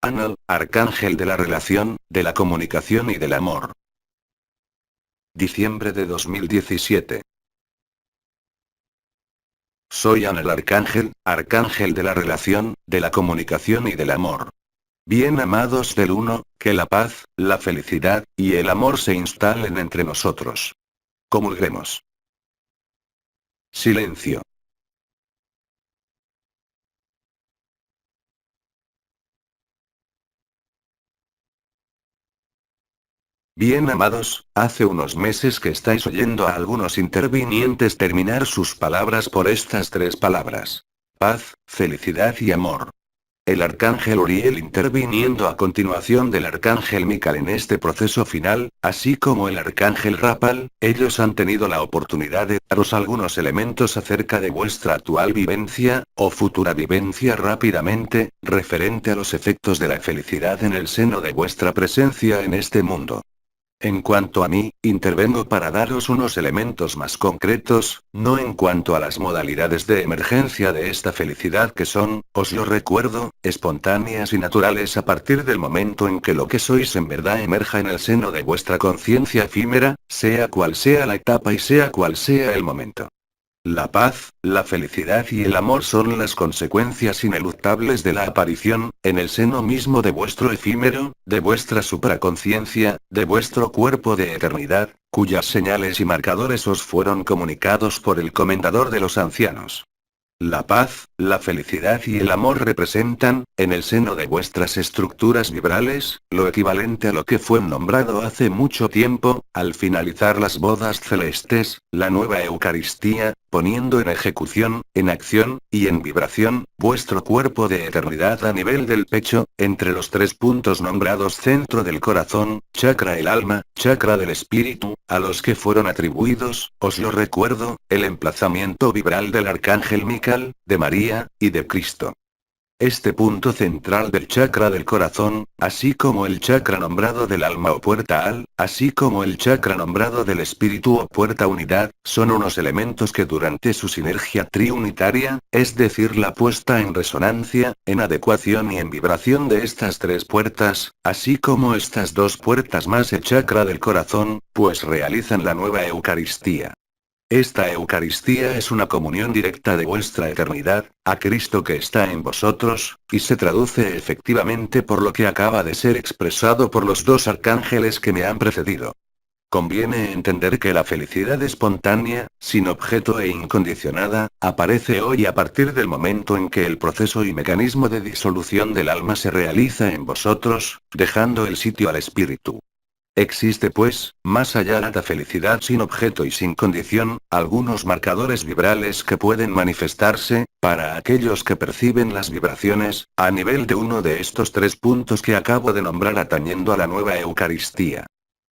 Anal, arcángel de la relación, de la comunicación y del amor. Diciembre de 2017. Soy Anal Arcángel, arcángel de la relación, de la comunicación y del amor. Bien amados del Uno, que la paz, la felicidad, y el amor se instalen entre nosotros. Comulguemos. Silencio. Bien amados, hace unos meses que estáis oyendo a algunos intervinientes terminar sus palabras por estas tres palabras. Paz, felicidad y amor. El arcángel Uriel interviniendo a continuación del arcángel Micael en este proceso final, así como el arcángel Rapal, ellos han tenido la oportunidad de daros algunos elementos acerca de vuestra actual vivencia, o futura vivencia rápidamente, referente a los efectos de la felicidad en el seno de vuestra presencia en este mundo. En cuanto a mí, intervengo para daros unos elementos más concretos, no en cuanto a las modalidades de emergencia de esta felicidad que son, os lo recuerdo, espontáneas y naturales a partir del momento en que lo que sois en verdad emerja en el seno de vuestra conciencia efímera, sea cual sea la etapa y sea cual sea el momento. La paz, la felicidad y el amor son las consecuencias ineluctables de la aparición, en el seno mismo de vuestro efímero, de vuestra supraconciencia, de vuestro cuerpo de eternidad, cuyas señales y marcadores os fueron comunicados por el comendador de los ancianos. La paz, la felicidad y el amor representan, en el seno de vuestras estructuras vibrales, lo equivalente a lo que fue nombrado hace mucho tiempo, al finalizar las bodas celestes, la nueva Eucaristía, poniendo en ejecución, en acción, y en vibración, vuestro cuerpo de eternidad a nivel del pecho, entre los tres puntos nombrados centro del corazón, chakra del alma, chakra del espíritu, a los que fueron atribuidos, os lo recuerdo, el emplazamiento vibral del arcángel Micael, de María, y de Cristo. Este punto central del chakra del corazón, así como el chakra nombrado del alma o puerta al, así como el chakra nombrado del espíritu o puerta unidad, son unos elementos que durante su sinergia triunitaria, es decir la puesta en resonancia, en adecuación y en vibración de estas tres puertas, así como estas dos puertas más el chakra del corazón, pues realizan la nueva Eucaristía. Esta Eucaristía es una comunión directa de vuestra eternidad, a Cristo que está en vosotros, y se traduce efectivamente por lo que acaba de ser expresado por los dos arcángeles que me han precedido. Conviene entender que la felicidad espontánea, sin objeto e incondicionada, aparece hoy a partir del momento en que el proceso y mecanismo de disolución del alma se realiza en vosotros, dejando el sitio al espíritu. Existe pues, más allá de la felicidad sin objeto y sin condición, algunos marcadores vibrales que pueden manifestarse, para aquellos que perciben las vibraciones, a nivel de uno de estos tres puntos que acabo de nombrar atañendo a la nueva Eucaristía.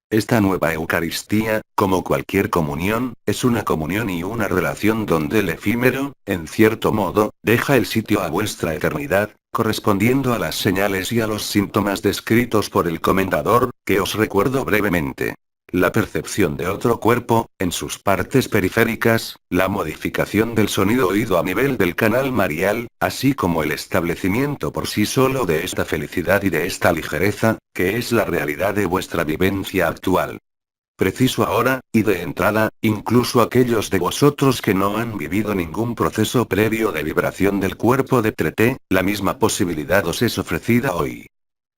Esta nueva Eucaristía, como cualquier comunión, es una comunión y una relación donde el efímero, en cierto modo, deja el sitio a vuestra eternidad, correspondiendo a las señales y a los síntomas descritos por el comendador, que os recuerdo brevemente. La percepción de otro cuerpo, en sus partes periféricas, la modificación del sonido oído a nivel del canal marial, así como el establecimiento por sí solo de esta felicidad y de esta ligereza, que es la realidad de vuestra vivencia actual. Preciso ahora, y de entrada, incluso aquellos de vosotros que no han vivido ningún proceso previo de vibración del cuerpo de Treté, la misma posibilidad os es ofrecida hoy.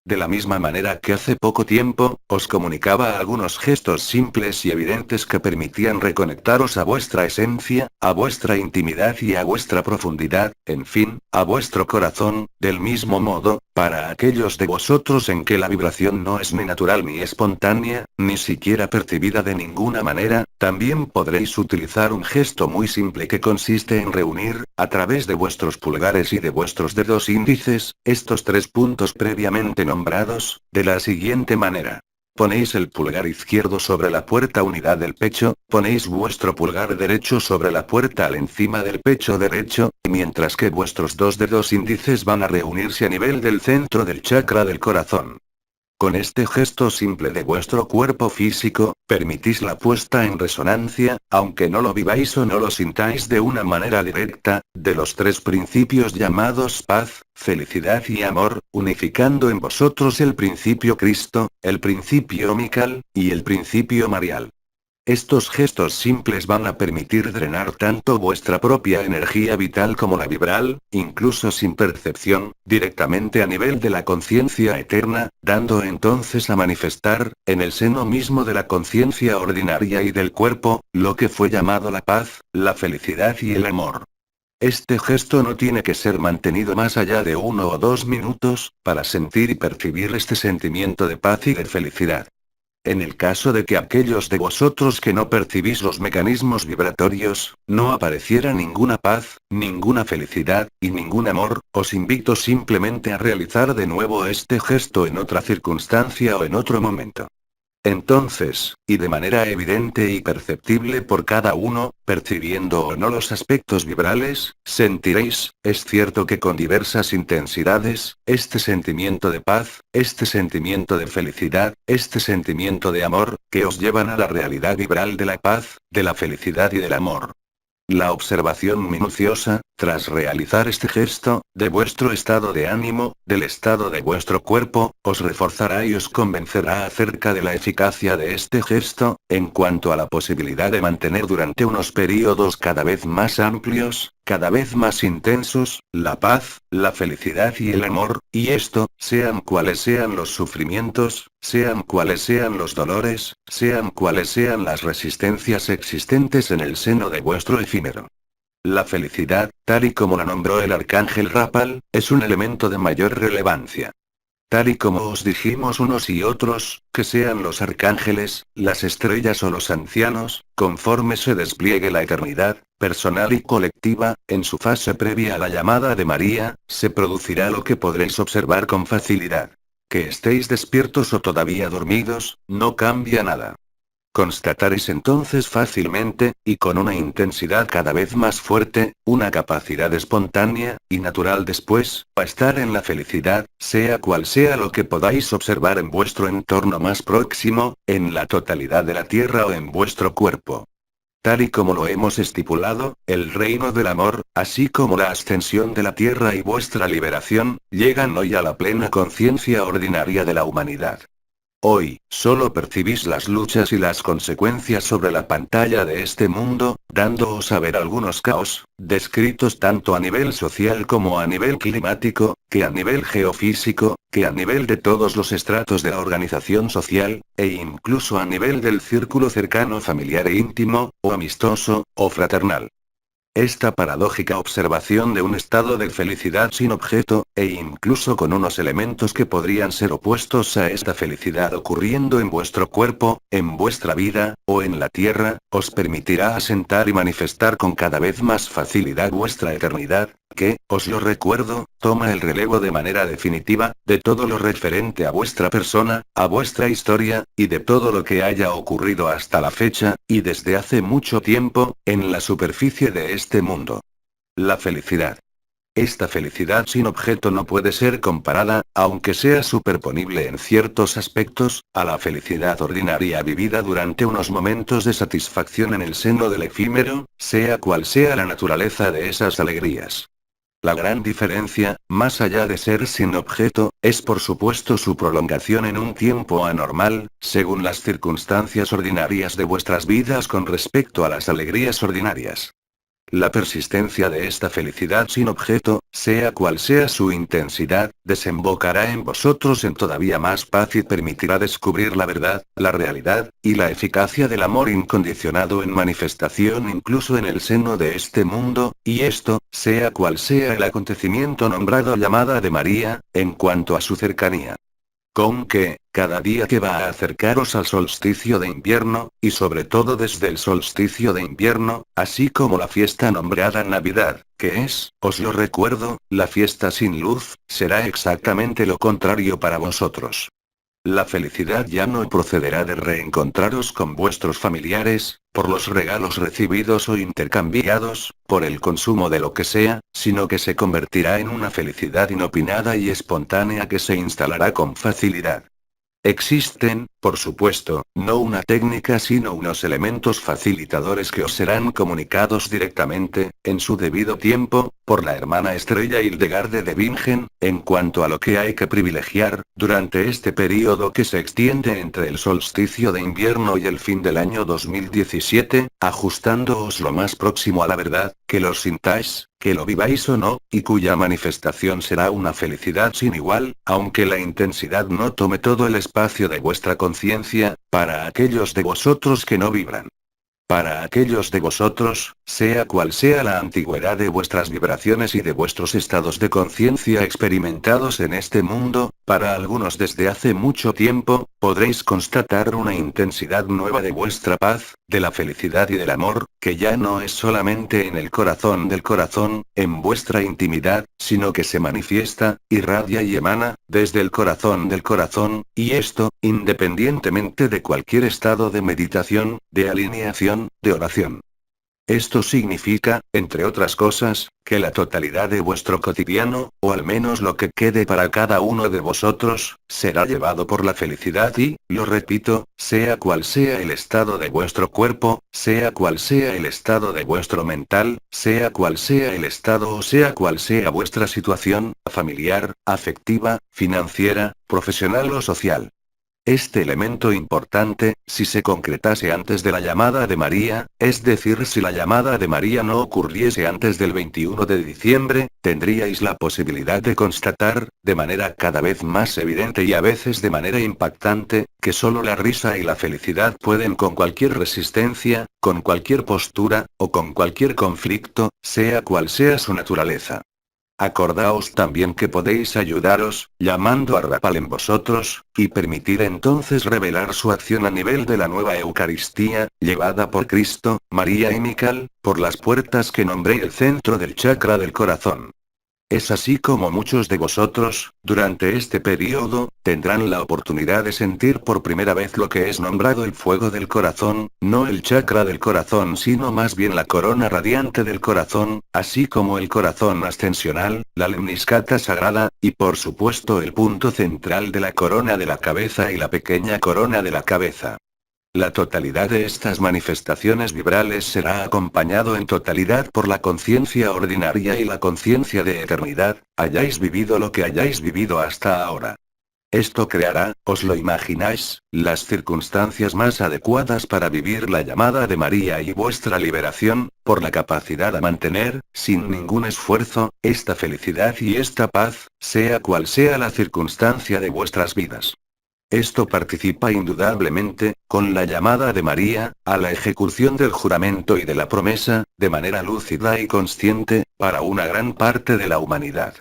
De la misma manera que hace poco tiempo, os comunicaba algunos gestos simples y evidentes que permitían reconectaros a vuestra esencia, a vuestra intimidad y a vuestra profundidad, en fin, a vuestro corazón, del mismo modo, para aquellos de vosotros en que la vibración no es ni natural ni espontánea, ni siquiera percibida de ninguna manera, también podréis utilizar un gesto muy simple que consiste en reunir, a través de vuestros pulgares y de vuestros dedos índices, estos tres puntos previamente nombrados, de la siguiente manera. Ponéis el pulgar izquierdo sobre la puerta unidad del pecho, ponéis vuestro pulgar derecho sobre la puerta al encima del pecho derecho, mientras que vuestros dos dedos índices van a reunirse a nivel del centro del chakra del corazón. Con este gesto simple de vuestro cuerpo físico, permitís la puesta en resonancia, aunque no lo viváis o no lo sintáis de una manera directa, de los tres principios llamados paz, felicidad y amor, unificando en vosotros el principio Cristo, el principio Mical, y el principio Marial. Estos gestos simples van a permitir drenar tanto vuestra propia energía vital como la vibral, incluso sin percepción, directamente a nivel de la conciencia eterna, dando entonces a manifestar, en el seno mismo de la conciencia ordinaria y del cuerpo, lo que fue llamado la paz, la felicidad y el amor. Este gesto no tiene que ser mantenido más allá de 1 o 2 minutos, para sentir y percibir este sentimiento de paz y de felicidad. En el caso de que aquellos de vosotros que no percibís los mecanismos vibratorios, no apareciera ninguna paz, ninguna felicidad, y ningún amor, os invito simplemente a realizar de nuevo este gesto en otra circunstancia o en otro momento. Entonces, y de manera evidente y perceptible por cada uno, percibiendo o no los aspectos vibrales, sentiréis, es cierto que con diversas intensidades, este sentimiento de paz, este sentimiento de felicidad, este sentimiento de amor, que os llevan a la realidad vibral de la paz, de la felicidad y del amor. La observación minuciosa, tras realizar este gesto, de vuestro estado de ánimo, del estado de vuestro cuerpo, os reforzará y os convencerá acerca de la eficacia de este gesto, en cuanto a la posibilidad de mantener durante unos períodos cada vez más amplios, cada vez más intensos, la paz, la felicidad y el amor, y esto, sean cuales sean los sufrimientos, sean cuales sean los dolores, sean cuales sean las resistencias existentes en el seno de vuestro efímero. La felicidad, tal y como la nombró el arcángel Rapal, es un elemento de mayor relevancia. Tal y como os dijimos unos y otros, que sean los arcángeles, las estrellas o los ancianos, conforme se despliegue la eternidad, personal y colectiva, en su fase previa a la llamada de María, se producirá lo que podréis observar con facilidad. Que estéis despiertos o todavía dormidos, no cambia nada. Constataréis entonces fácilmente, y con una intensidad cada vez más fuerte, una capacidad espontánea, y natural después, a estar en la felicidad, sea cual sea lo que podáis observar en vuestro entorno más próximo, en la totalidad de la Tierra o en vuestro cuerpo. Tal y como lo hemos estipulado, el reino del amor, así como la ascensión de la Tierra y vuestra liberación, llegan hoy a la plena conciencia ordinaria de la humanidad. Hoy, solo percibís las luchas y las consecuencias sobre la pantalla de este mundo, dándoos a ver algunos caos, descritos tanto a nivel social como a nivel climático, que a nivel geofísico, que a nivel de todos los estratos de la organización social, e incluso a nivel del círculo cercano familiar e íntimo, o amistoso, o fraternal. Esta paradójica observación de un estado de felicidad sin objeto, e incluso con unos elementos que podrían ser opuestos a esta felicidad ocurriendo en vuestro cuerpo, en vuestra vida, o en la tierra, os permitirá asentar y manifestar con cada vez más facilidad vuestra eternidad, que, os lo recuerdo, toma el relevo de manera definitiva, de todo lo referente a vuestra persona, a vuestra historia, y de todo lo que haya ocurrido hasta la fecha, y desde hace mucho tiempo, en la superficie de este mundo. La felicidad. Esta felicidad sin objeto no puede ser comparada, aunque sea superponible en ciertos aspectos, a la felicidad ordinaria vivida durante unos momentos de satisfacción en el seno del efímero, sea cual sea la naturaleza de esas alegrías. La gran diferencia, más allá de ser sin objeto, es por supuesto su prolongación en un tiempo anormal, según las circunstancias ordinarias de vuestras vidas con respecto a las alegrías ordinarias. La persistencia de esta felicidad sin objeto, sea cual sea su intensidad, desembocará en vosotros en todavía más paz y permitirá descubrir la verdad, la realidad, y la eficacia del amor incondicionado en manifestación incluso en el seno de este mundo, y esto, sea cual sea el acontecimiento nombrado llamada de María, en cuanto a su cercanía. Con que, cada día que va a acercaros al solsticio de invierno, y sobre todo desde el solsticio de invierno, así como la fiesta nombrada Navidad, que es, os lo recuerdo, la fiesta sin luz, será exactamente lo contrario para vosotros. La felicidad ya no procederá de reencontraros con vuestros familiares, por los regalos recibidos o intercambiados, por el consumo de lo que sea, sino que se convertirá en una felicidad inopinada y espontánea que se instalará con facilidad. Existen, por supuesto, no una técnica sino unos elementos facilitadores que os serán comunicados directamente, en su debido tiempo, por la hermana estrella Hildegarde de Bingen, en cuanto a lo que hay que privilegiar, durante este período que se extiende entre el solsticio de invierno y el fin del año 2017, ajustándoos lo más próximo a la verdad, que lo sintáis, que lo viváis o no, y cuya manifestación será una felicidad sin igual, aunque la intensidad no tome todo el espacio de vuestra conciencia, para aquellos de vosotros que no vibran. Para aquellos de vosotros, sea cual sea la antigüedad de vuestras vibraciones y de vuestros estados de conciencia experimentados en este mundo, para algunos desde hace mucho tiempo, podréis constatar una intensidad nueva de vuestra paz, de la felicidad y del amor, que ya no es solamente en el corazón del corazón, en vuestra intimidad, sino que se manifiesta, irradia y emana, desde el corazón del corazón, y esto, independientemente de cualquier estado de meditación, de alineación, de oración. Esto significa, entre otras cosas, que la totalidad de vuestro cotidiano, o al menos lo que quede para cada uno de vosotros, será llevado por la felicidad y, lo repito, sea cual sea el estado de vuestro cuerpo, sea cual sea el estado de vuestro mental, sea cual sea el estado o sea cual sea vuestra situación, familiar, afectiva, financiera, profesional o social. Este elemento importante, si se concretase antes de la llamada de María, es decir, si la llamada de María no ocurriese antes del 21 de diciembre, tendríais la posibilidad de constatar, de manera cada vez más evidente y a veces de manera impactante, que solo la risa y la felicidad pueden con cualquier resistencia, con cualquier postura, o con cualquier conflicto, sea cual sea su naturaleza. Acordaos también que podéis ayudaros, llamando a Rapal en vosotros, y permitir entonces revelar su acción a nivel de la nueva Eucaristía, llevada por Cristo, María y Mical, por las puertas que nombré el centro del chakra del corazón. Es así como muchos de vosotros, durante este periodo, tendrán la oportunidad de sentir por primera vez lo que es nombrado el fuego del corazón, no el chakra del corazón sino más bien la corona radiante del corazón, así como el corazón ascensional, la lemniscata sagrada, y por supuesto el punto central de la corona de la cabeza y la pequeña corona de la cabeza. La totalidad de estas manifestaciones vibrales será acompañado en totalidad por la conciencia ordinaria y la conciencia de eternidad, hayáis vivido lo que hayáis vivido hasta ahora. Esto creará, os lo imagináis, las circunstancias más adecuadas para vivir la llamada de María y vuestra liberación, por la capacidad a mantener, sin ningún esfuerzo, esta felicidad y esta paz, sea cual sea la circunstancia de vuestras vidas. Esto participa indudablemente, con la llamada de María, a la ejecución del juramento y de la promesa, de manera lúcida y consciente, para una gran parte de la humanidad.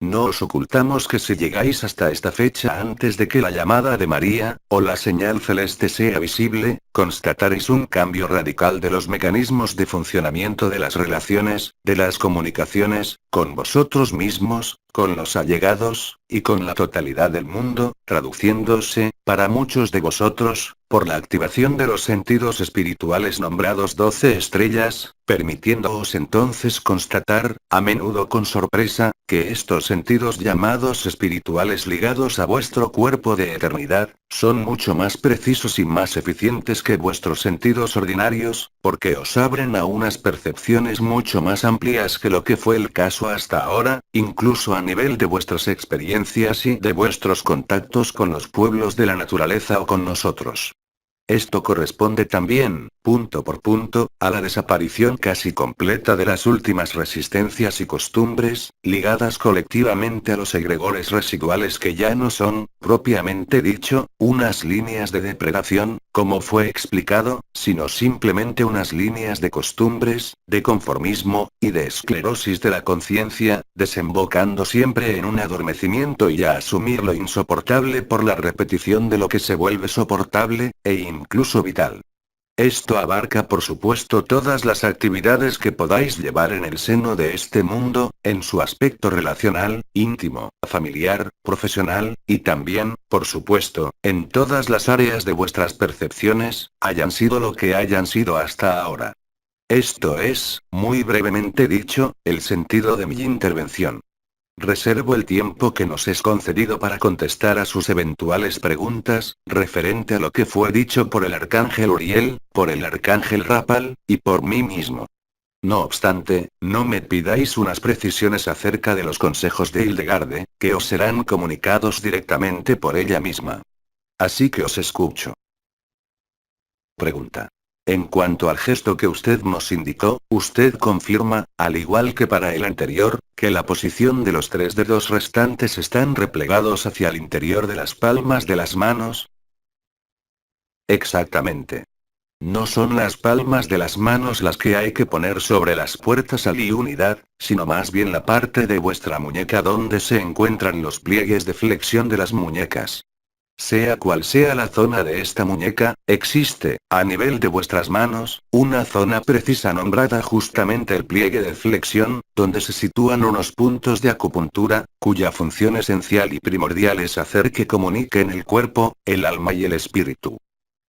No os ocultamos que si llegáis hasta esta fecha antes de que la llamada de María, o la señal celeste sea visible, constataréis un cambio radical de los mecanismos de funcionamiento de las relaciones, de las comunicaciones, con vosotros mismos, con los allegados, y con la totalidad del mundo, traduciéndose, para muchos de vosotros, por la activación de los sentidos espirituales nombrados 12 estrellas, permitiéndoos entonces constatar, a menudo con sorpresa, que estos sentidos llamados espirituales ligados a vuestro cuerpo de eternidad, son mucho más precisos y más eficientes que vuestros sentidos ordinarios, porque os abren a unas percepciones mucho más amplias que lo que fue el caso hasta ahora, incluso a nivel de vuestras experiencias y de vuestros contactos con los pueblos de la naturaleza o con nosotros. Esto corresponde también, punto por punto, a la desaparición casi completa de las últimas resistencias y costumbres, ligadas colectivamente a los egregores residuales que ya no son, propiamente dicho, unas líneas de depredación, como fue explicado, sino simplemente unas líneas de costumbres, de conformismo, y de esclerosis de la conciencia, desembocando siempre en un adormecimiento y a asumir lo insoportable por la repetición de lo que se vuelve soportable, e incluso vital. Esto abarca por supuesto todas las actividades que podáis llevar en el seno de este mundo, en su aspecto relacional, íntimo, familiar, profesional, y también, por supuesto, en todas las áreas de vuestras percepciones, hayan sido lo que hayan sido hasta ahora. Esto es, muy brevemente dicho, el sentido de mi intervención. Reservo el tiempo que nos es concedido para contestar a sus eventuales preguntas, referente a lo que fue dicho por el arcángel Uriel, por el arcángel Rapal, y por mí mismo. No obstante, no me pidáis unas precisiones acerca de los consejos de Hildegarde, que os serán comunicados directamente por ella misma. Así que os escucho. Pregunta. En cuanto al gesto que usted nos indicó, usted confirma, al igual que para el anterior, que la posición de los 3 dedos restantes están replegados hacia el interior de las palmas de las manos. Exactamente. No son las palmas de las manos las que hay que poner sobre las puertas y unidad, sino más bien la parte de vuestra muñeca donde se encuentran los pliegues de flexión de las muñecas. Sea cual sea la zona de esta muñeca, existe, a nivel de vuestras manos, una zona precisa nombrada justamente el pliegue de flexión, donde se sitúan unos puntos de acupuntura, cuya función esencial y primordial es hacer que comuniquen el cuerpo, el alma y el espíritu.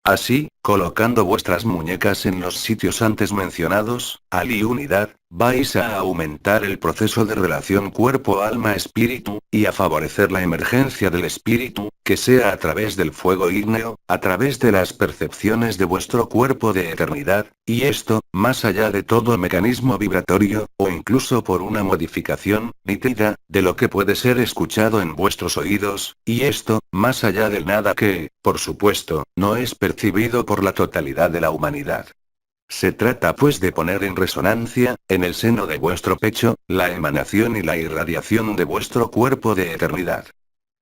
Así, colocando vuestras muñecas en los sitios antes mencionados, al y unidad, vais a aumentar el proceso de relación cuerpo-alma-espíritu, y a favorecer la emergencia del espíritu, que sea a través del fuego ígneo, a través de las percepciones de vuestro cuerpo de eternidad, y esto, más allá de todo mecanismo vibratorio, o incluso por una modificación, nítida, de lo que puede ser escuchado en vuestros oídos, y esto, más allá del nada que, por supuesto, no es percibido por la totalidad de la humanidad. Se trata pues de poner en resonancia, en el seno de vuestro pecho, la emanación y la irradiación de vuestro cuerpo de eternidad.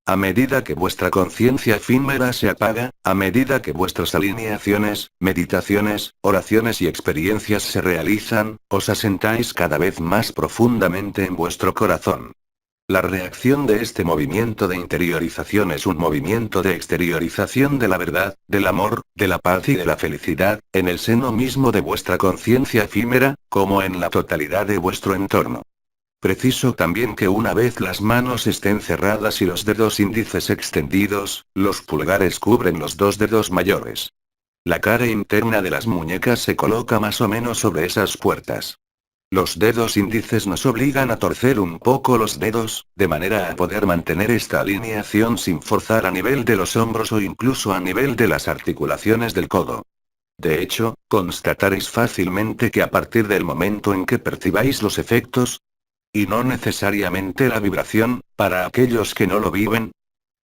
A medida que vuestra conciencia efímera se apaga, a medida que vuestras alineaciones, meditaciones, oraciones y experiencias se realizan, os asentáis cada vez más profundamente en vuestro corazón. La reacción de este movimiento de interiorización es un movimiento de exteriorización de la verdad, del amor, de la paz y de la felicidad, en el seno mismo de vuestra conciencia efímera, como en la totalidad de vuestro entorno. Preciso también que una vez las manos estén cerradas y los dedos índices extendidos, los pulgares cubren los 2 dedos mayores. La cara interna de las muñecas se coloca más o menos sobre esas puertas. Los dedos índices nos obligan a torcer un poco los dedos, de manera a poder mantener esta alineación sin forzar a nivel de los hombros o incluso a nivel de las articulaciones del codo. De hecho, constataréis fácilmente que a partir del momento en que percibáis los efectos, y no necesariamente la vibración, para aquellos que no lo viven,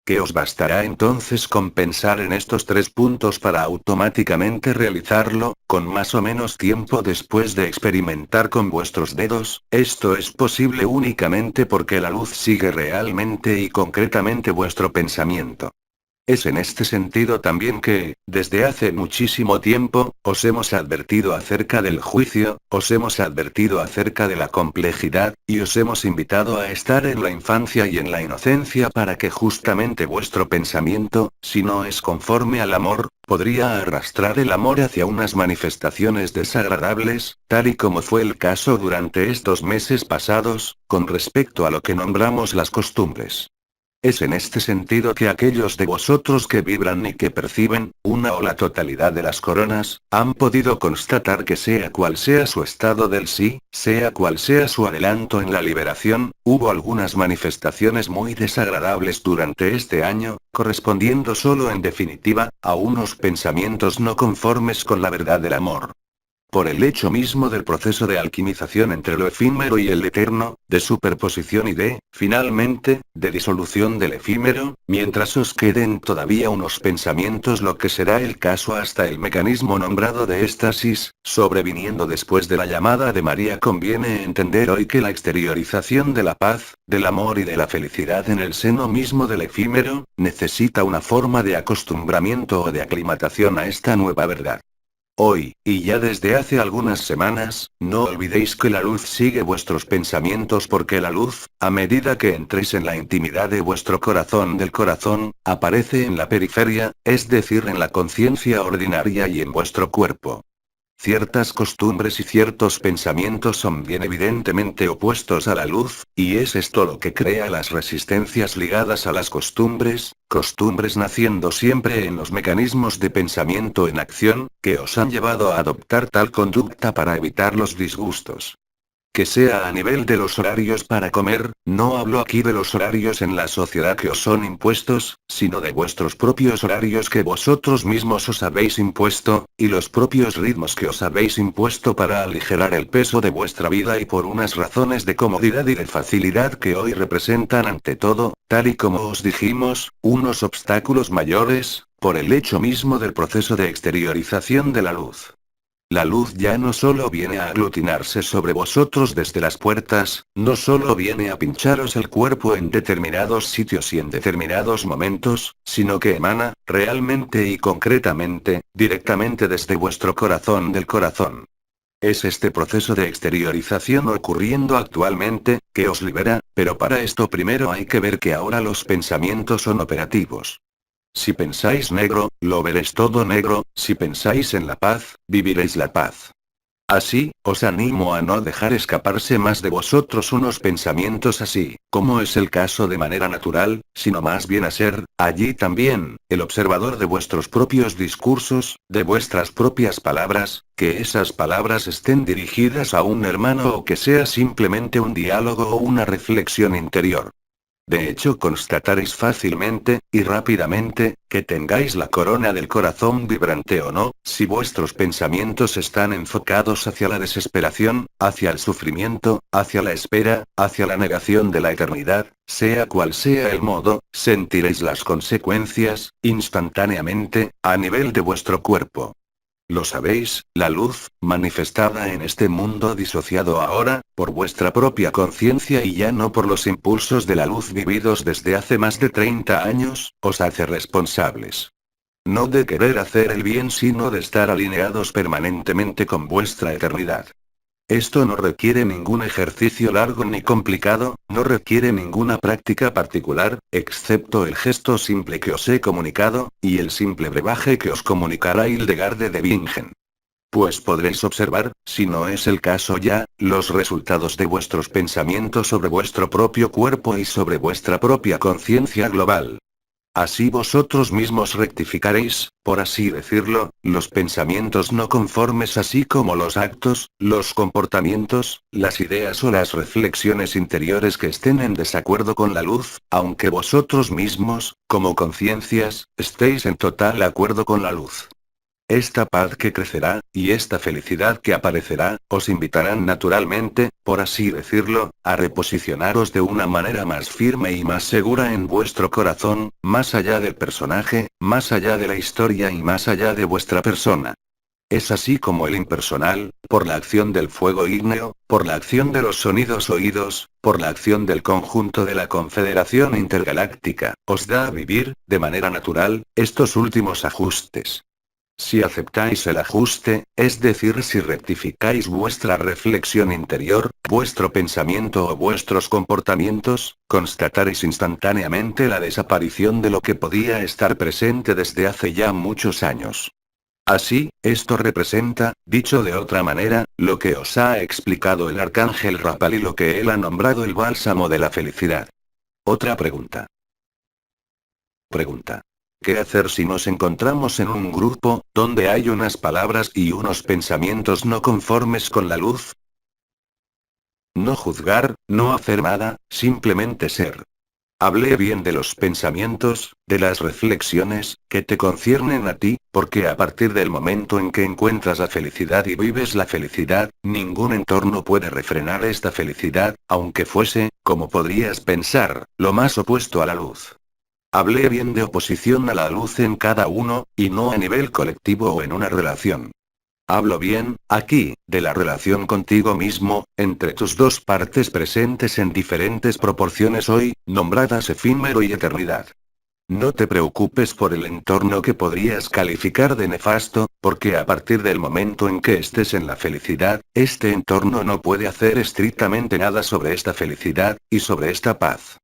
que os bastará entonces con pensar en estos 3 puntos para automáticamente realizarlo, con más o menos tiempo después de experimentar con vuestros dedos. Esto es posible únicamente porque la luz sigue realmente y concretamente vuestro pensamiento. Es en este sentido también que, desde hace muchísimo tiempo, os hemos advertido acerca del juicio, os hemos advertido acerca de la complejidad, y os hemos invitado a estar en la infancia y en la inocencia para que justamente vuestro pensamiento, si no es conforme al amor, podría arrastrar el amor hacia unas manifestaciones desagradables, tal y como fue el caso durante estos meses pasados, con respecto a lo que nombramos las costumbres. Es en este sentido que aquellos de vosotros que vibran y que perciben, una o la totalidad de las coronas, han podido constatar que sea cual sea su estado del sí, sea cual sea su adelanto en la liberación, hubo algunas manifestaciones muy desagradables durante este año, correspondiendo solo en definitiva, a unos pensamientos no conformes con la verdad del amor. Por el hecho mismo del proceso de alquimización entre lo efímero y el eterno, de superposición y finalmente, de disolución del efímero, mientras os queden todavía unos pensamientos, lo que será el caso hasta el mecanismo nombrado de éxtasis, sobreviniendo después de la llamada de María. Conviene entender hoy que la exteriorización de la paz, del amor y de la felicidad en el seno mismo del efímero, necesita una forma de acostumbramiento o de aclimatación a esta nueva verdad. Hoy, y ya desde hace algunas semanas, no olvidéis que la luz sigue vuestros pensamientos porque la luz, a medida que entréis en la intimidad de vuestro corazón del corazón, aparece en la periferia, es decir, en la conciencia ordinaria y en vuestro cuerpo. Ciertas costumbres y ciertos pensamientos son bien evidentemente opuestos a la luz, y es esto lo que crea las resistencias ligadas a las costumbres, costumbres naciendo siempre en los mecanismos de pensamiento en acción, que os han llevado a adoptar tal conducta para evitar los disgustos. que sea a nivel de los horarios para comer, no hablo aquí de los horarios en la sociedad que os son impuestos, sino de vuestros propios horarios que vosotros mismos os habéis impuesto, y los propios ritmos que os habéis impuesto para aligerar el peso de vuestra vida y por unas razones de comodidad y de facilidad que hoy representan ante todo, tal y como os dijimos, unos obstáculos mayores, por el hecho mismo del proceso de exteriorización de la luz. La luz ya no solo viene a aglutinarse sobre vosotros desde las puertas, no solo viene a pincharos el cuerpo en determinados sitios y en determinados momentos, sino que emana, realmente y concretamente, directamente desde vuestro corazón del corazón. Es este proceso de exteriorización ocurriendo actualmente, que os libera, pero para esto primero hay que ver que ahora los pensamientos son operativos. Si pensáis negro, lo veréis todo negro, si pensáis en la paz, viviréis la paz. Así, os animo a no dejar escaparse más de vosotros unos pensamientos así, como es el caso de manera natural, sino más bien a ser, allí también, el observador de vuestros propios discursos, de vuestras propias palabras, que esas palabras estén dirigidas a un hermano o que sea simplemente un diálogo o una reflexión interior. De hecho, constataréis fácilmente, y rápidamente, que tengáis la corona del corazón vibrante o no, si vuestros pensamientos están enfocados hacia la desesperación, hacia el sufrimiento, hacia la espera, hacia la negación de la eternidad, sea cual sea el modo, sentiréis las consecuencias, instantáneamente, a nivel de vuestro cuerpo. Lo sabéis, la luz, manifestada en este mundo disociado ahora, por vuestra propia conciencia y ya no por los impulsos de la luz vividos desde hace más de 30 años, os hace responsables. No de querer hacer el bien sino de estar alineados permanentemente con vuestra eternidad. Esto no requiere ningún ejercicio largo ni complicado, no requiere ninguna práctica particular, excepto el gesto simple que os he comunicado, y el simple brebaje que os comunicará Hildegard de Bingen. Pues podréis observar, si no es el caso ya, los resultados de vuestros pensamientos sobre vuestro propio cuerpo y sobre vuestra propia conciencia global. Así vosotros mismos rectificaréis, por así decirlo, los pensamientos no conformes así como los actos, los comportamientos, las ideas o las reflexiones interiores que estén en desacuerdo con la luz, aunque vosotros mismos, como conciencias, estéis en total acuerdo con la luz. Esta paz que crecerá, y esta felicidad que aparecerá, os invitarán naturalmente, por así decirlo, a reposicionaros de una manera más firme y más segura en vuestro corazón, más allá del personaje, más allá de la historia y más allá de vuestra persona. Es así como el impersonal, por la acción del fuego ígneo, por la acción de los sonidos oídos, por la acción del conjunto de la Confederación Intergaláctica, os da a vivir, de manera natural, estos últimos ajustes. Si aceptáis el ajuste, es decir, si rectificáis vuestra reflexión interior, vuestro pensamiento o vuestros comportamientos, constataréis instantáneamente la desaparición de lo que podía estar presente desde hace ya muchos años. Así, esto representa, dicho de otra manera, lo que os ha explicado el arcángel Rapal y lo que él ha nombrado el bálsamo de la felicidad. Otra pregunta. ¿Qué hacer si nos encontramos en un grupo, donde hay unas palabras y unos pensamientos no conformes con la luz? No juzgar, no hacer nada, simplemente ser. Hablé bien de los pensamientos, de las reflexiones, que te conciernen a ti, porque a partir del momento en que encuentras la felicidad y vives la felicidad, ningún entorno puede refrenar esta felicidad, aunque fuese, como podrías pensar, lo más opuesto a la luz. Hablé bien de oposición a la luz en cada uno, y no a nivel colectivo o en una relación. Hablo bien, aquí, de la relación contigo mismo, entre tus dos partes presentes en diferentes proporciones hoy, nombradas efímero y eternidad. No te preocupes por el entorno que podrías calificar de nefasto, porque a partir del momento en que estés en la felicidad, este entorno no puede hacer estrictamente nada sobre esta felicidad, y sobre esta paz.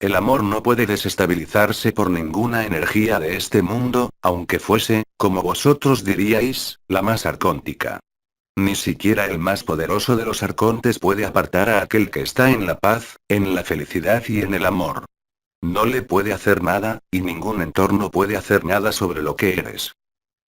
El amor no puede desestabilizarse por ninguna energía de este mundo, aunque fuese, como vosotros diríais, la más arcóntica. Ni siquiera el más poderoso de los arcontes puede apartar a aquel que está en la paz, en la felicidad y en el amor. No le puede hacer nada, y ningún entorno puede hacer nada sobre lo que eres.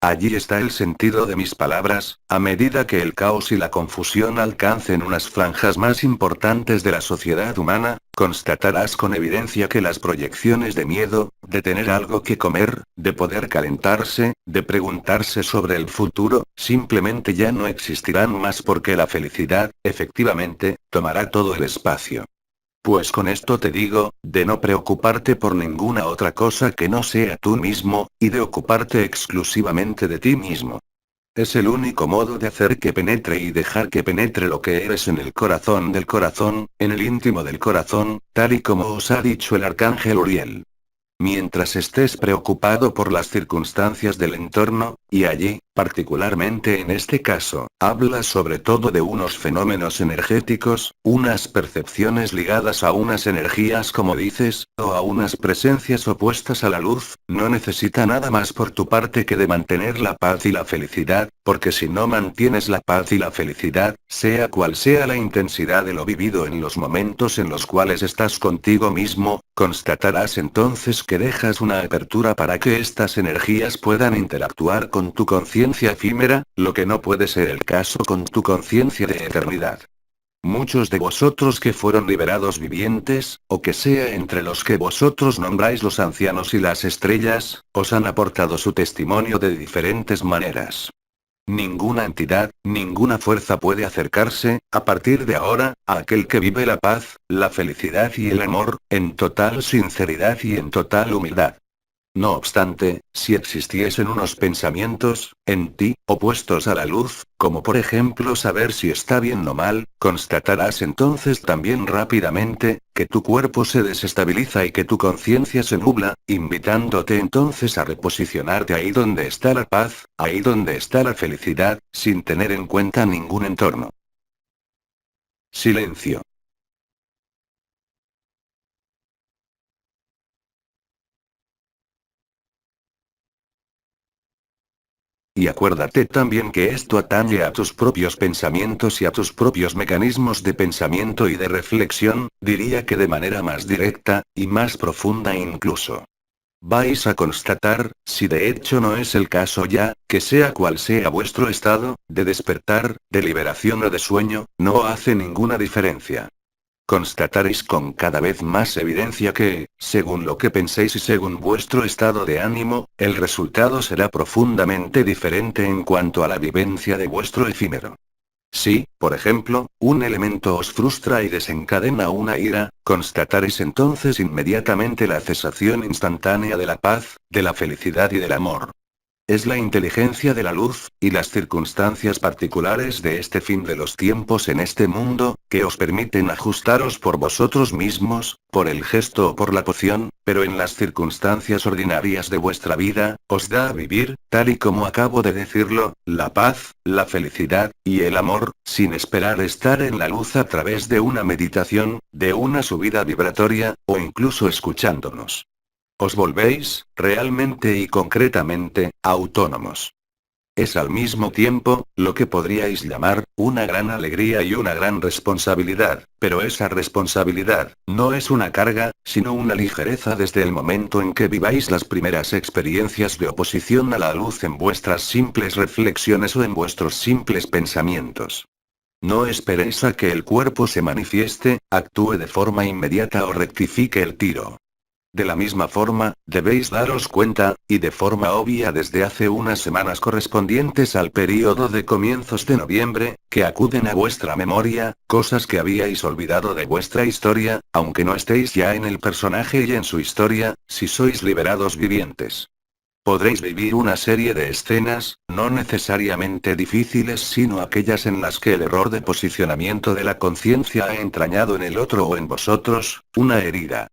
Allí está el sentido de mis palabras: a medida que el caos y la confusión alcancen unas franjas más importantes de la sociedad humana, constatarás con evidencia que las proyecciones de miedo, de tener algo que comer, de poder calentarse, de preguntarse sobre el futuro, simplemente ya no existirán más porque la felicidad, efectivamente, tomará todo el espacio. Pues con esto te digo, de no preocuparte por ninguna otra cosa que no sea tú mismo, y de ocuparte exclusivamente de ti mismo. Es el único modo de hacer que penetre y dejar que penetre lo que eres en el corazón del corazón, en el íntimo del corazón, tal y como os ha dicho el arcángel Uriel. Mientras estés preocupado por las circunstancias del entorno, y allí, particularmente en este caso, habla sobre todo de unos fenómenos energéticos, unas percepciones ligadas a unas energías como dices, o a unas presencias opuestas a la luz, no necesita nada más por tu parte que de mantener la paz y la felicidad, porque si no mantienes la paz y la felicidad, sea cual sea la intensidad de lo vivido en los momentos en los cuales estás contigo mismo, constatarás entonces que dejas una apertura para que estas energías puedan interactuar con tu conciencia efímera, lo que no puede ser el caso con tu conciencia de eternidad. Muchos de vosotros que fueron liberados vivientes, o que sea entre los que vosotros nombráis los ancianos y las estrellas, os han aportado su testimonio de diferentes maneras. Ninguna entidad, ninguna fuerza puede acercarse, a partir de ahora, a aquel que vive la paz, la felicidad y el amor, en total sinceridad y en total humildad. No obstante, si existiesen unos pensamientos, en ti, opuestos a la luz, como por ejemplo saber si está bien o mal, constatarás entonces también rápidamente, que tu cuerpo se desestabiliza y que tu conciencia se nubla, invitándote entonces a reposicionarte ahí donde está la paz, ahí donde está la felicidad, sin tener en cuenta ningún entorno. Silencio. Y acuérdate también que esto atañe a tus propios pensamientos y a tus propios mecanismos de pensamiento y de reflexión, diría que de manera más directa, y más profunda incluso. Vais a constatar, si de hecho no es el caso ya, que sea cual sea vuestro estado, de despertar, de liberación o de sueño, no hace ninguna diferencia. Constataréis con cada vez más evidencia que, según lo que penséis y según vuestro estado de ánimo, el resultado será profundamente diferente en cuanto a la vivencia de vuestro efímero. Si, por ejemplo, un elemento os frustra y desencadena una ira, constataréis entonces inmediatamente la cesación instantánea de la paz, de la felicidad y del amor. Es la inteligencia de la luz, y las circunstancias particulares de este fin de los tiempos en este mundo, que os permiten ajustaros por vosotros mismos, por el gesto o por la poción, pero en las circunstancias ordinarias de vuestra vida, os da a vivir, tal y como acabo de decirlo, la paz, la felicidad, y el amor, sin esperar estar en la luz a través de una meditación, de una subida vibratoria, o incluso escuchándonos. Os volvéis, realmente y concretamente, autónomos. Es al mismo tiempo, lo que podríais llamar, una gran alegría y una gran responsabilidad, pero esa responsabilidad, no es una carga, sino una ligereza desde el momento en que viváis las primeras experiencias de oposición a la luz en vuestras simples reflexiones o en vuestros simples pensamientos. No esperéis a que el cuerpo se manifieste, actúe de forma inmediata o rectifique el tiro. De la misma forma, debéis daros cuenta, y de forma obvia desde hace unas semanas correspondientes al período de comienzos de noviembre, que acuden a vuestra memoria, cosas que habíais olvidado de vuestra historia, aunque no estéis ya en el personaje y en su historia, si sois liberados vivientes. Podréis vivir una serie de escenas, no necesariamente difíciles sino aquellas en las que el error de posicionamiento de la conciencia ha entrañado en el otro o en vosotros, una herida.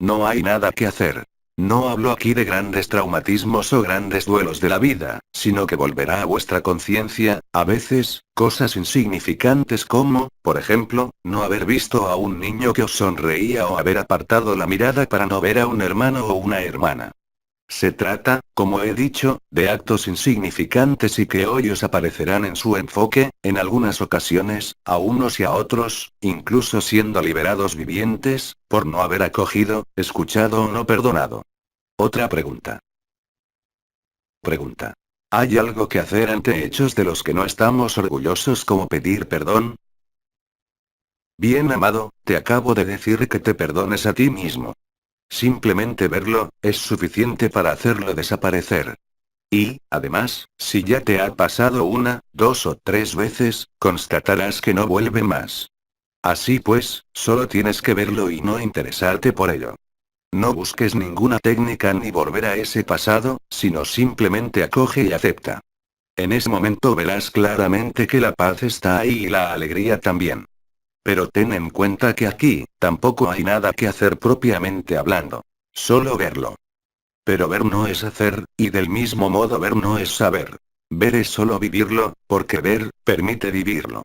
No hay nada que hacer. No hablo aquí de grandes traumatismos o grandes duelos de la vida, sino que volverá a vuestra conciencia, a veces, cosas insignificantes como, por ejemplo, no haber visto a un niño que os sonreía o haber apartado la mirada para no ver a un hermano o una hermana. Se trata, como he dicho, de actos insignificantes y que hoy os aparecerán en su enfoque, en algunas ocasiones, a unos y a otros, incluso siendo liberados vivientes, por no haber acogido, escuchado o no perdonado. Otra pregunta. Pregunta. ¿Hay algo que hacer ante hechos de los que no estamos orgullosos como pedir perdón? Bien amado, te acabo de decir que te perdones a ti mismo. Simplemente verlo, es suficiente para hacerlo desaparecer. Y, además, si ya te ha pasado una, dos o tres veces, constatarás que no vuelve más. Así pues, solo tienes que verlo y no interesarte por ello. No busques ninguna técnica ni volver a ese pasado, sino simplemente acoge y acepta. En ese momento verás claramente que la paz está ahí y la alegría también. Pero ten en cuenta que aquí, tampoco hay nada que hacer propiamente hablando. Solo verlo. Pero ver no es hacer, y del mismo modo ver no es saber. Ver es solo vivirlo, porque ver, permite vivirlo.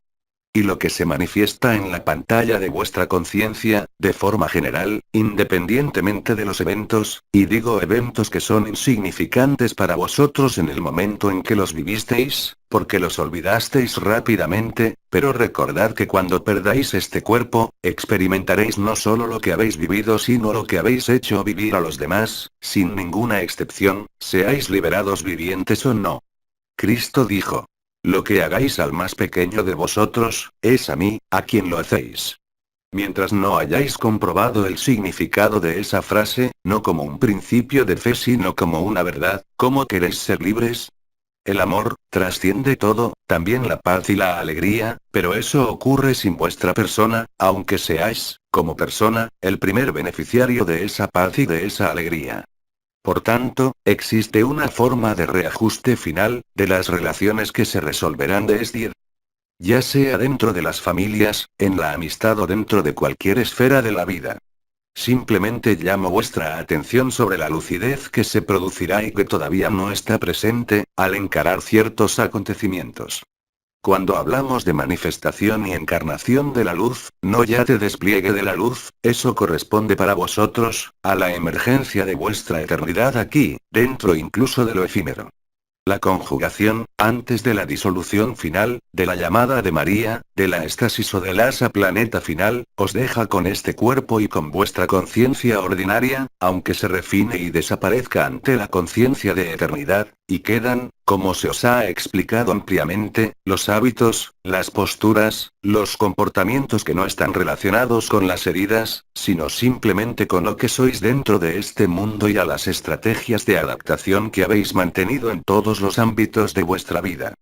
Y lo que se manifiesta en la pantalla de vuestra conciencia, de forma general, independientemente de los eventos, y digo eventos que son insignificantes para vosotros en el momento en que los vivisteis, porque los olvidasteis rápidamente, pero recordad que cuando perdáis este cuerpo, experimentaréis no solo lo que habéis vivido sino lo que habéis hecho vivir a los demás, sin ninguna excepción, seáis liberados vivientes o no. Cristo dijo: lo que hagáis al más pequeño de vosotros, es a mí, a quien lo hacéis. Mientras no hayáis comprobado el significado de esa frase, no como un principio de fe sino como una verdad, ¿cómo queréis ser libres? El amor, trasciende todo, también la paz y la alegría, pero eso ocurre sin vuestra persona, aunque seáis, como persona, el primer beneficiario de esa paz y de esa alegría. Por tanto, existe una forma de reajuste final, de las relaciones que se resolverán de decir. Ya sea dentro de las familias, en la amistad o dentro de cualquier esfera de la vida. Simplemente llamo vuestra atención sobre la lucidez que se producirá y que todavía no está presente, al encarar ciertos acontecimientos. Cuando hablamos de manifestación y encarnación de la luz, no ya de despliegue de la luz, eso corresponde para vosotros, a la emergencia de vuestra eternidad aquí, dentro incluso de lo efímero. La conjugación, antes de la disolución final, de la llamada de María, de la éxtasis o del asa planeta final, os deja con este cuerpo y con vuestra conciencia ordinaria, aunque se refine y desaparezca ante la conciencia de eternidad, y quedan, como se os ha explicado ampliamente, los hábitos, las posturas, los comportamientos que no están relacionados con las heridas, sino simplemente con lo que sois dentro de este mundo y a las estrategias de adaptación que habéis mantenido en todos los ámbitos de vuestra vida.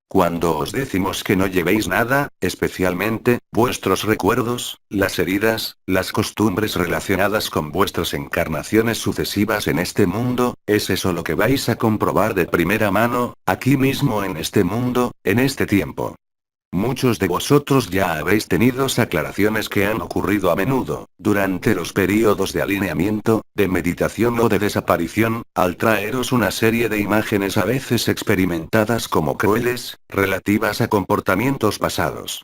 Cuando os decimos que no llevéis nada, especialmente, vuestros recuerdos, las heridas, las costumbres relacionadas con vuestras encarnaciones sucesivas en este mundo, es eso lo que vais a comprobar de primera mano, aquí mismo en este mundo, en este tiempo. Muchos de vosotros ya habéis tenido aclaraciones que han ocurrido a menudo, durante los periodos de alineamiento, de meditación o de desaparición, al traeros una serie de imágenes a veces experimentadas como crueles, relativas a comportamientos pasados.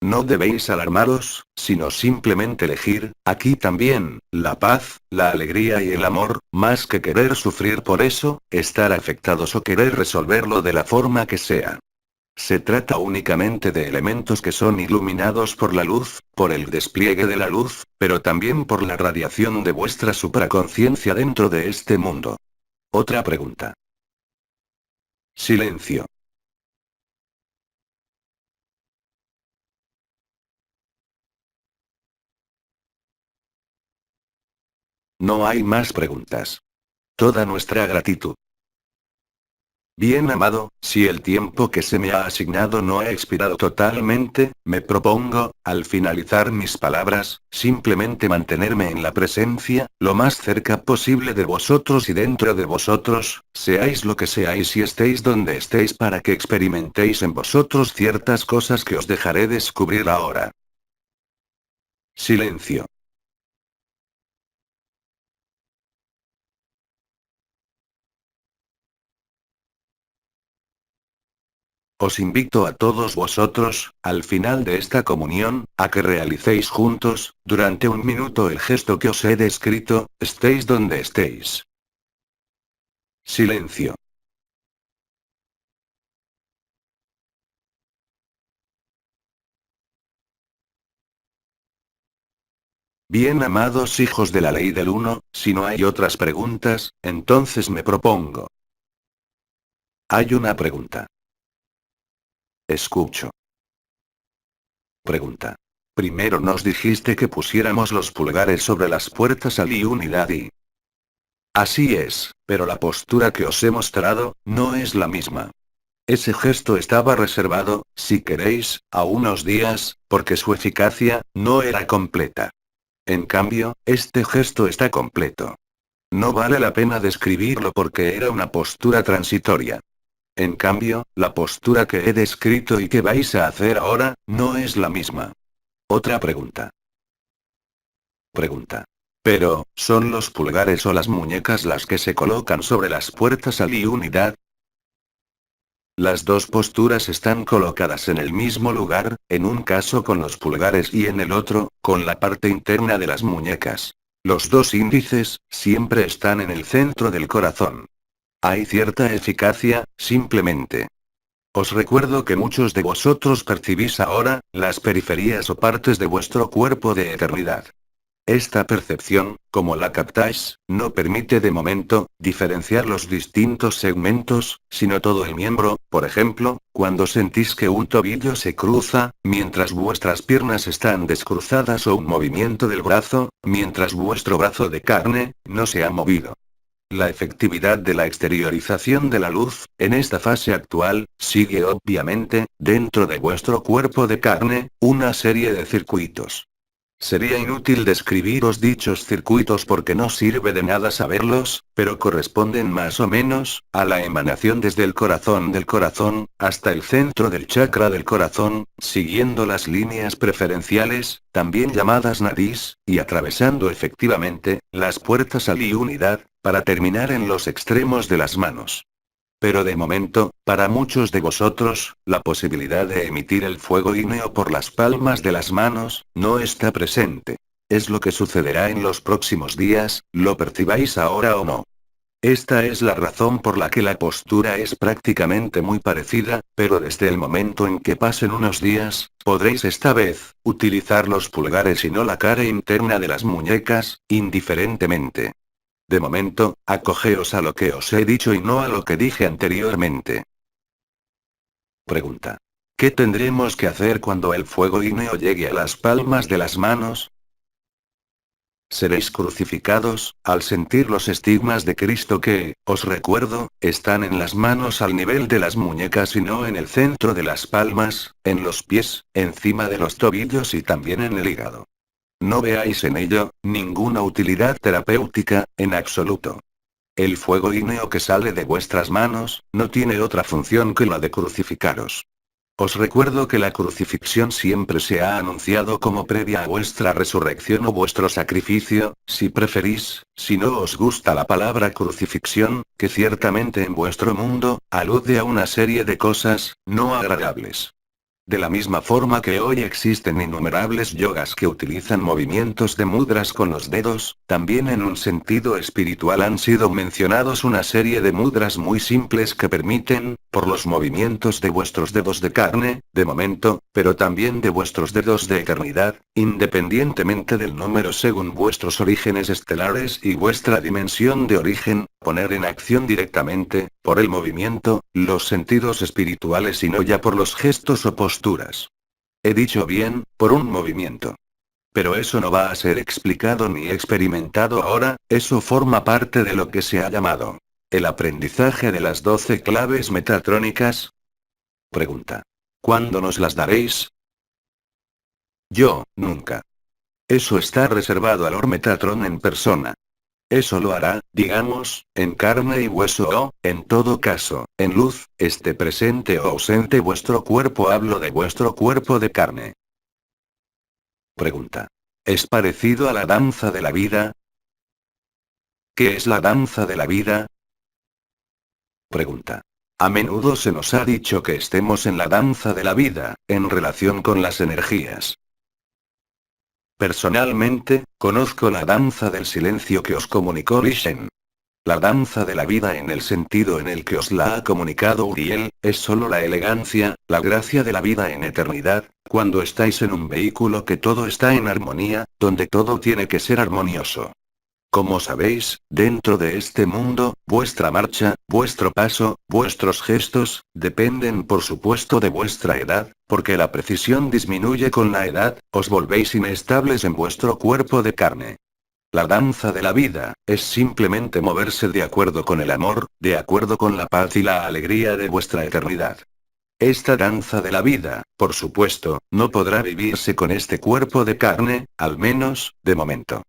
No debéis alarmaros, sino simplemente elegir, aquí también, la paz, la alegría y el amor, más que querer sufrir por eso, estar afectados o querer resolverlo de la forma que sea. Se trata únicamente de elementos que son iluminados por la luz, por el despliegue de la luz, pero también por la radiación de vuestra supraconciencia dentro de este mundo. Otra pregunta. Silencio. No hay más preguntas. Toda nuestra gratitud. Bien amado, si el tiempo que se me ha asignado no ha expirado totalmente, me propongo, al finalizar mis palabras, simplemente mantenerme en la presencia, lo más cerca posible de vosotros y dentro de vosotros, seáis lo que seáis y estéis donde estéis para que experimentéis en vosotros ciertas cosas que os dejaré descubrir ahora. Silencio. Os invito a todos vosotros, al final de esta comunión, a que realicéis juntos, durante un minuto el gesto que os he descrito, estéis donde estéis. Silencio. Bien amados hijos de la ley del uno, si no hay otras preguntas, entonces me propongo Hay una pregunta. Escucho. Pregunta. Primero nos dijiste que pusiéramos los pulgares sobre las puertas al y unidad y... Así es, pero la postura que os he mostrado, no es la misma. Ese gesto estaba reservado, si queréis, a unos días, porque su eficacia, no era completa. En cambio, este gesto está completo. No vale la pena describirlo porque era una postura transitoria. En cambio, la postura que he descrito y que vais a hacer ahora, no es la misma. Otra pregunta. Pregunta. Pero, ¿son los pulgares o las muñecas las que se colocan sobre las puertas al y unidad? Las dos posturas están colocadas en el mismo lugar, en un caso con los pulgares y en el otro, con la parte interna de las muñecas. Los dos índices, siempre están en el centro del corazón. Hay cierta eficacia, simplemente. Os recuerdo que muchos de vosotros percibís ahora, las periferias o partes de vuestro cuerpo de eternidad. Esta percepción, como la captáis, no permite de momento, diferenciar los distintos segmentos, sino todo el miembro, por ejemplo, cuando sentís que un tobillo se cruza, mientras vuestras piernas están descruzadas o un movimiento del brazo, mientras vuestro brazo de carne, no se ha movido. La efectividad de la exteriorización de la luz, en esta fase actual, sigue obviamente, dentro de vuestro cuerpo de carne, una serie de circuitos. Sería inútil describiros dichos circuitos porque no sirve de nada saberlos, pero corresponden más o menos, a la emanación desde el corazón del corazón, hasta el centro del chakra del corazón, siguiendo las líneas preferenciales, también llamadas nadis, y atravesando efectivamente, las puertas al y unidad, para terminar en los extremos de las manos. Pero de momento, para muchos de vosotros, la posibilidad de emitir el fuego ígneo por las palmas de las manos, no está presente. Es lo que sucederá en los próximos días, lo percibáis ahora o no. Esta es la razón por la que la postura es prácticamente muy parecida, pero desde el momento en que pasen unos días, podréis esta vez, utilizar los pulgares y no la cara interna de las muñecas, indiferentemente. De momento, acogeos a lo que os he dicho y no a lo que dije anteriormente. Pregunta. ¿Qué tendremos que hacer cuando el fuego ígneo llegue a las palmas de las manos? Seréis crucificados, al sentir los estigmas de Cristo que, os recuerdo, están en las manos al nivel de las muñecas y no en el centro de las palmas, en los pies, encima de los tobillos y también en el hígado. No veáis en ello, ninguna utilidad terapéutica, en absoluto. El fuego ígneo que sale de vuestras manos, no tiene otra función que la de crucificaros. Os recuerdo que la crucifixión siempre se ha anunciado como previa a vuestra resurrección o vuestro sacrificio, si preferís, si no os gusta la palabra crucifixión, que ciertamente en vuestro mundo, alude a una serie de cosas, no agradables. De la misma forma que hoy existen innumerables yogas que utilizan movimientos de mudras con los dedos, también en un sentido espiritual han sido mencionados una serie de mudras muy simples que permiten, por los movimientos de vuestros dedos de carne, de momento, pero también de vuestros dedos de eternidad, independientemente del número según vuestros orígenes estelares y vuestra dimensión de origen, poner en acción directamente, por el movimiento, los sentidos espirituales y no ya por los gestos o posturas. He dicho bien, por un movimiento. Pero eso no va a ser explicado ni experimentado ahora, eso forma parte de lo que se ha llamado el aprendizaje de las 12 claves metatrónicas. Pregunta. ¿Cuándo nos las daréis? Yo, nunca. Eso está reservado al Lord Metatron en persona. Eso lo hará, digamos, en carne y hueso o, en todo caso, en luz, esté presente o ausente vuestro cuerpo. Hablo de vuestro cuerpo de carne. Pregunta. ¿Es parecido a la danza de la vida? ¿Qué es la danza de la vida? Pregunta. A menudo se nos ha dicho que estemos en la danza de la vida, en relación con las energías. Personalmente, conozco la danza del silencio que os comunicó Lishen. La danza de la vida en el sentido en el que os la ha comunicado Uriel, es solo la elegancia, la gracia de la vida en eternidad, cuando estáis en un vehículo que todo está en armonía, donde todo tiene que ser armonioso. Como sabéis, dentro de este mundo, vuestra marcha, vuestro paso, vuestros gestos, dependen por supuesto de vuestra edad, porque la precisión disminuye con la edad, os volvéis inestables en vuestro cuerpo de carne. La danza de la vida, es simplemente moverse de acuerdo con el amor, de acuerdo con la paz y la alegría de vuestra eternidad. Esta danza de la vida, por supuesto, no podrá vivirse con este cuerpo de carne, al menos, de momento.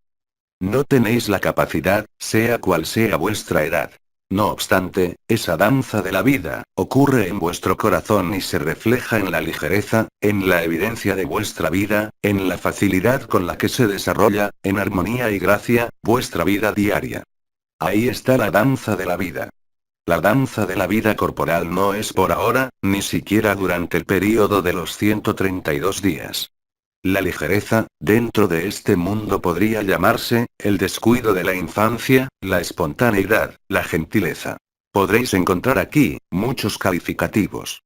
No tenéis la capacidad, sea cual sea vuestra edad. No obstante, esa danza de la vida, ocurre en vuestro corazón y se refleja en la ligereza, en la evidencia de vuestra vida, en la facilidad con la que se desarrolla, en armonía y gracia, vuestra vida diaria. Ahí está la danza de la vida. La danza de la vida corporal no es por ahora, ni siquiera durante el período de los 132 días. La ligereza, dentro de este mundo podría llamarse, el descuido de la infancia, la espontaneidad, la gentileza. Podréis encontrar aquí, muchos calificativos.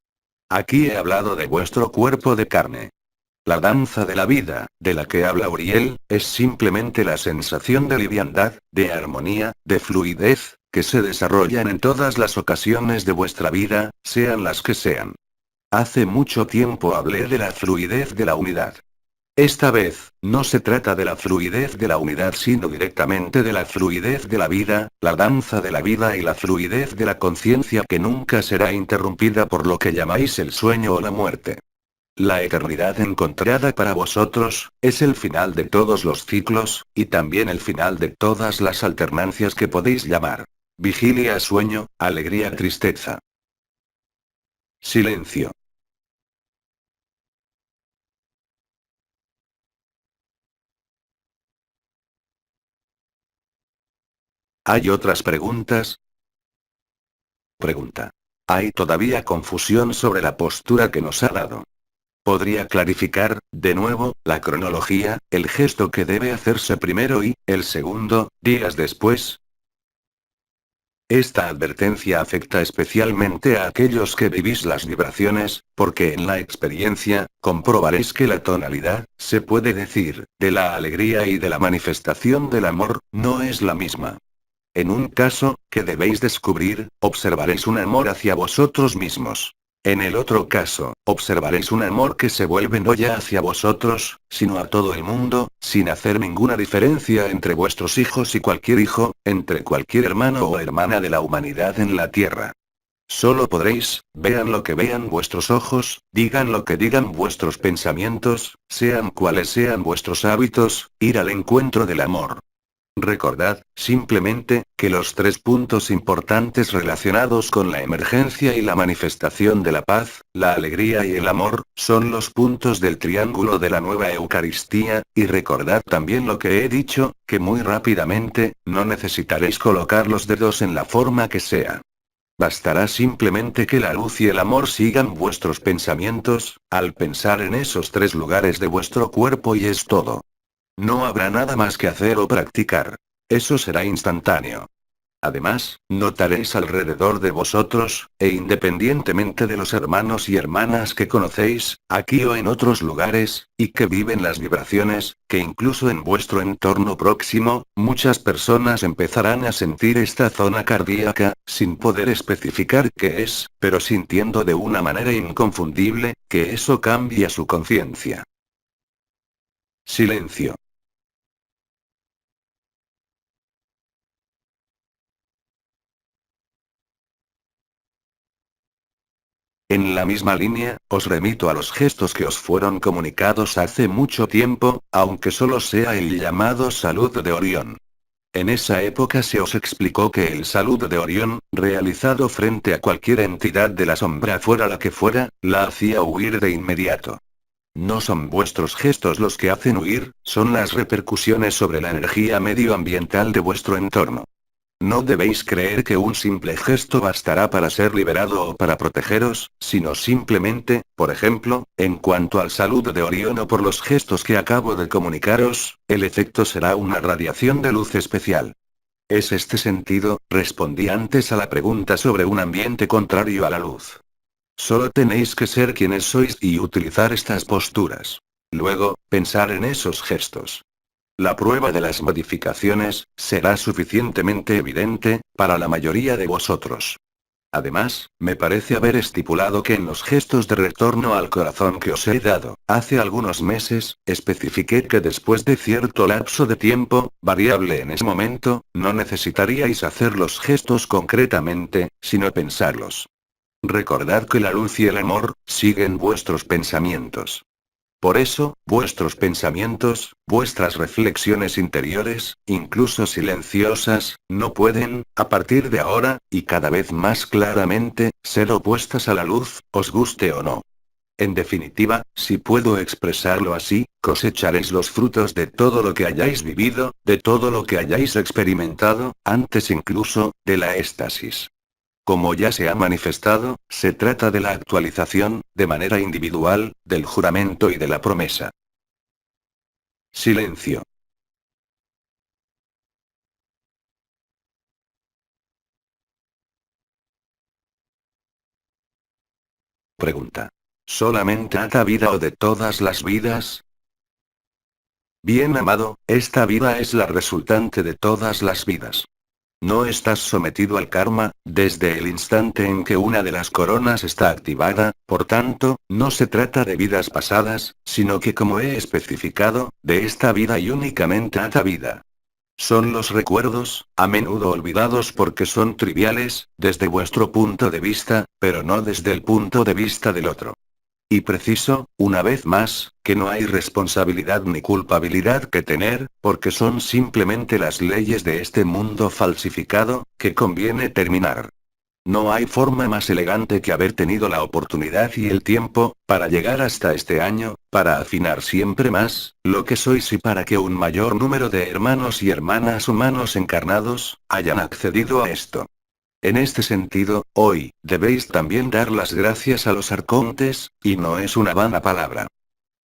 Aquí he hablado de vuestro cuerpo de carne. La danza de la vida, de la que habla Uriel, es simplemente la sensación de liviandad, de armonía, de fluidez, que se desarrollan en todas las ocasiones de vuestra vida, sean las que sean. Hace mucho tiempo hablé de la fluidez de la unidad. Esta vez, no se trata de la fluidez de la unidad sino directamente de la fluidez de la vida, la danza de la vida y la fluidez de la conciencia que nunca será interrumpida por lo que llamáis el sueño o la muerte. La eternidad encontrada para vosotros, es el final de todos los ciclos, y también el final de todas las alternancias que podéis llamar. Vigilia, sueño, alegría, tristeza. Silencio. ¿Hay otras preguntas? Pregunta. Hay todavía confusión sobre la postura que nos ha dado. ¿Podría clarificar, de nuevo, la cronología, el gesto que debe hacerse primero y, el segundo, días después? Esta advertencia afecta especialmente a aquellos que vivís las vibraciones, porque en la experiencia, comprobaréis que la tonalidad, se puede decir, de la alegría y de la manifestación del amor, no es la misma. En un caso, que debéis descubrir, observaréis un amor hacia vosotros mismos. En el otro caso, observaréis un amor que se vuelve no ya hacia vosotros, sino a todo el mundo, sin hacer ninguna diferencia entre vuestros hijos y cualquier hijo, entre cualquier hermano o hermana de la humanidad en la tierra. Solo podréis, vean lo que vean vuestros ojos, digan lo que digan vuestros pensamientos, sean cuales sean vuestros hábitos, ir al encuentro del amor. Recordad, simplemente, que los tres puntos importantes relacionados con la emergencia y la manifestación de la paz, la alegría y el amor, son los puntos del triángulo de la nueva Eucaristía, y recordad también lo que he dicho, que muy rápidamente, no necesitaréis colocar los dedos en la forma que sea. Bastará simplemente que la luz y el amor sigan vuestros pensamientos, al pensar en esos tres lugares de vuestro cuerpo y es todo. No habrá nada más que hacer o practicar. Eso será instantáneo. Además, notaréis alrededor de vosotros, e independientemente de los hermanos y hermanas que conocéis, aquí o en otros lugares, y que viven las vibraciones, que incluso en vuestro entorno próximo, muchas personas empezarán a sentir esta zona cardíaca, sin poder especificar qué es, pero sintiendo de una manera inconfundible, que eso cambia su conciencia. Silencio. En la misma línea, os remito a los gestos que os fueron comunicados hace mucho tiempo, aunque solo sea el llamado Salud de Orión. En esa época se os explicó que el Salud de Orión, realizado frente a cualquier entidad de la sombra fuera la que fuera, la hacía huir de inmediato. No son vuestros gestos los que hacen huir, son las repercusiones sobre la energía medioambiental de vuestro entorno. No debéis creer que un simple gesto bastará para ser liberado o para protegeros, sino simplemente, por ejemplo, en cuanto al Salud de Orión o por los gestos que acabo de comunicaros, el efecto será una radiación de luz especial. Es este sentido, respondí antes a la pregunta sobre un ambiente contrario a la luz. Solo tenéis que ser quienes sois y utilizar estas posturas. Luego, pensar en esos gestos. La prueba de las modificaciones será suficientemente evidente para la mayoría de vosotros. Además, me parece haber estipulado que en los gestos de retorno al corazón que os he dado, hace algunos meses, especifiqué que después de cierto lapso de tiempo, variable en ese momento, no necesitaríais hacer los gestos concretamente, sino pensarlos. Recordad que la luz y el amor siguen vuestros pensamientos. Por eso, vuestros pensamientos, vuestras reflexiones interiores, incluso silenciosas, no pueden, a partir de ahora, y cada vez más claramente, ser opuestas a la luz, os guste o no. En definitiva, si puedo expresarlo así, cosecharéis los frutos de todo lo que hayáis vivido, de todo lo que hayáis experimentado, antes incluso, de la éxtasis. Como ya se ha manifestado, se trata de la actualización, de manera individual, del juramento y de la promesa. Silencio. Pregunta. ¿Solamente esta vida o de todas las vidas? Bien amado, esta vida es la resultante de todas las vidas. No estás sometido al karma, desde el instante en que una de las coronas está activada, por tanto, no se trata de vidas pasadas, sino que como he especificado, de esta vida y únicamente esta vida. Son los recuerdos, a menudo olvidados porque son triviales, desde vuestro punto de vista, pero no desde el punto de vista del otro. Y preciso, una vez más, que no hay responsabilidad ni culpabilidad que tener, porque son simplemente las leyes de este mundo falsificado, que conviene terminar. No hay forma más elegante que haber tenido la oportunidad y el tiempo, para llegar hasta este año, para afinar siempre más, lo que sois y para que un mayor número de hermanos y hermanas humanos encarnados, hayan accedido a esto. En este sentido, hoy, debéis también dar las gracias a los arcontes, y no es una vana palabra.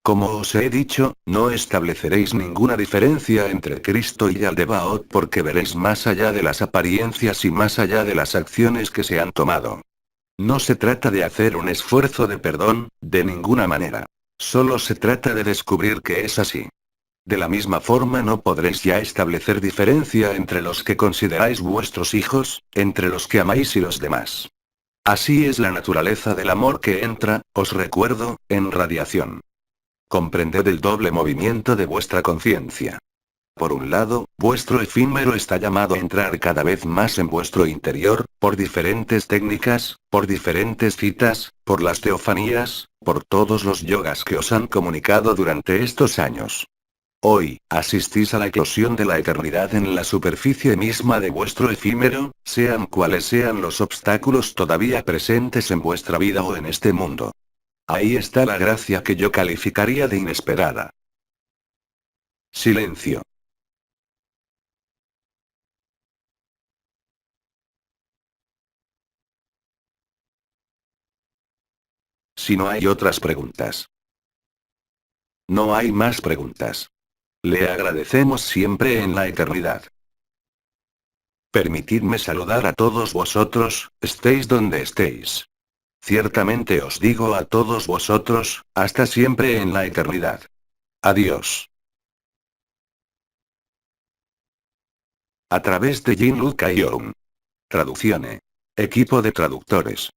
Como os he dicho, no estableceréis ninguna diferencia entre Cristo y Aldebaoth porque veréis más allá de las apariencias y más allá de las acciones que se han tomado. No se trata de hacer un esfuerzo de perdón, de ninguna manera. Solo se trata de descubrir que es así. De la misma forma no podréis ya establecer diferencia entre los que consideráis vuestros hijos, entre los que amáis y los demás. Así es la naturaleza del amor que entra, os recuerdo, en radiación. Comprended el doble movimiento de vuestra conciencia. Por un lado, vuestro efímero está llamado a entrar cada vez más en vuestro interior, por diferentes técnicas, por diferentes citas, por las teofanías, por todos los yogas que os han comunicado durante estos años. Hoy, asistís a la eclosión de la eternidad en la superficie misma de vuestro efímero, sean cuales sean los obstáculos todavía presentes en vuestra vida o en este mundo. Ahí está la gracia que yo calificaría de inesperada. Silencio. Si no hay otras preguntas. No hay más preguntas. Le agradecemos siempre en la eternidad. Permitidme saludar a todos vosotros, estéis donde estéis. Ciertamente os digo a todos vosotros, hasta siempre en la eternidad. Adiós. A través de Jin Luca Young. Traduccione. Equipo de traductores.